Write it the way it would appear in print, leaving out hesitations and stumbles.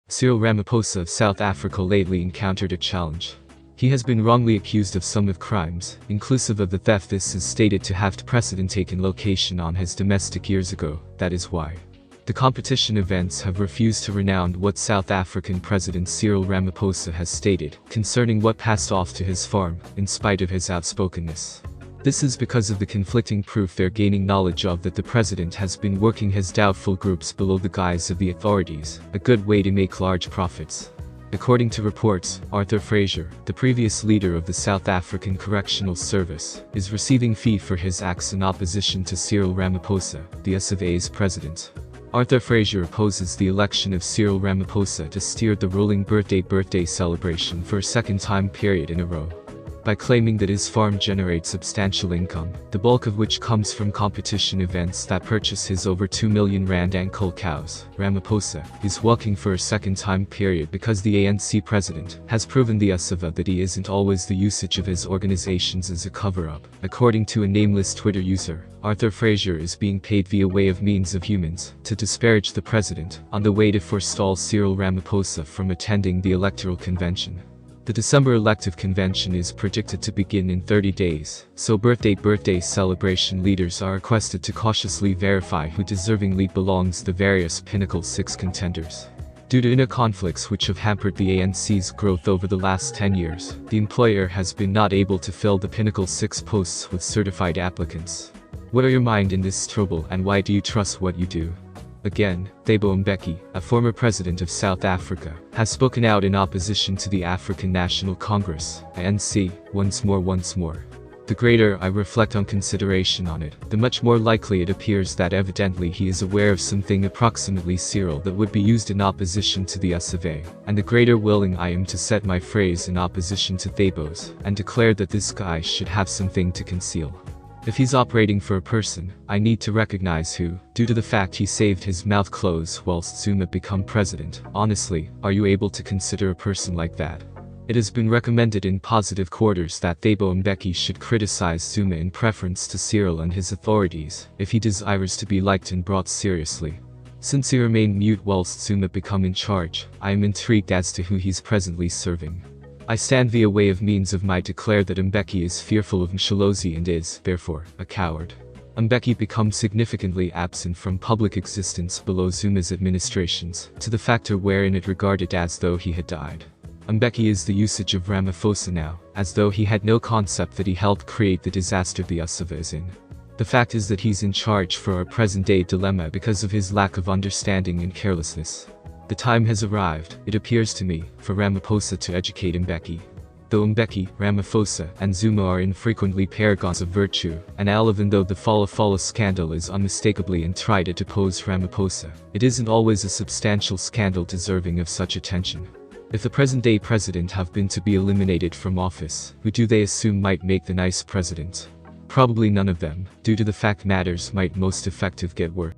Cyril Ramaphosa of South Africa lately encountered a challenge. He has been wrongly accused of some of crimes, inclusive of the theft. This is stated to have precedent taken location on his domestic years ago. That is why the competition events have refused to renounce what South African President Cyril Ramaphosa has stated concerning what passed off to his farm, in spite of his outspokenness. This is because of the conflicting proof they're gaining knowledge of that the president has been working his doubtful groups below the guise of the authorities, a good way to make large profits. According to reports, Arthur Fraser, the previous leader of the South African Correctional Service, is receiving fee for his acts in opposition to Cyril Ramaphosa, the SFA's president. Arthur Fraser opposes the election of Cyril Ramaphosa to steer the ruling birthday celebration for a second time period in a row, by claiming that his farm generates substantial income, the bulk of which comes from competition events that purchase his over 2 million rand ankle cows. Ramaphosa is walking for a second time period because the ANC president has proven the SFA that he isn't always the usage of his organizations as a cover-up. According to a nameless Twitter user, Arthur Fraser is being paid via way of means of humans to disparage the president on the way to forestall Cyril Ramaphosa from attending the electoral convention. The December elective convention is predicted to begin in 30 days, so birthday celebration leaders are requested to cautiously verify who deservingly belongs to the various Pinnacle 6 contenders. Due to inner conflicts which have hampered the ANC's growth over the last 10 years, the employer has been not able to fill the Pinnacle 6 posts with certified applicants. What are your mind in this trouble, and why do you trust what you do? Again, Thabo Mbeki, a former president of South Africa, has spoken out in opposition to the African National Congress, ANC, once more. The greater I reflect on consideration on it, the much more likely it appears that evidently he is aware of something approximately Cyril that would be used in opposition to the SFA, and the greater willing I am to set my phrase in opposition to Thabo's, and declare that this guy should have something to conceal. If he's operating for a person, I need to recognize who, due to the fact he saved his mouth closed whilst Zuma became president. Honestly, are you able to consider a person like that? It has been recommended in positive quarters that Thabo Mbeki should criticize Zuma in preference to Cyril and his authorities, if he desires to be liked and brought seriously. Since he remained mute whilst Zuma became in charge, I am intrigued as to who he's presently serving. I stand via way of means of my declare that Mbeki is fearful of Msholozi and is, therefore, a coward. Mbeki becomes significantly absent from public existence below Zuma's administrations, to the factor wherein it regarded as though he had died. Mbeki is the usage of Ramaphosa now, as though he had no concept that he helped create the disaster the SFA is in. The fact is that he's in charge for our present-day dilemma because of his lack of understanding and carelessness. The time has arrived, it appears to me, for Ramaphosa to educate Mbeki. Though Mbeki, Ramaphosa, and Zuma are infrequently paragons of virtue, and even though the Fala scandal is unmistakably and tried to depose Ramaphosa, it isn't always a substantial scandal deserving of such attention. If the present-day president have been to be eliminated from office, who do they assume might make the nice president? Probably none of them, due to the fact matters might most effective get worse.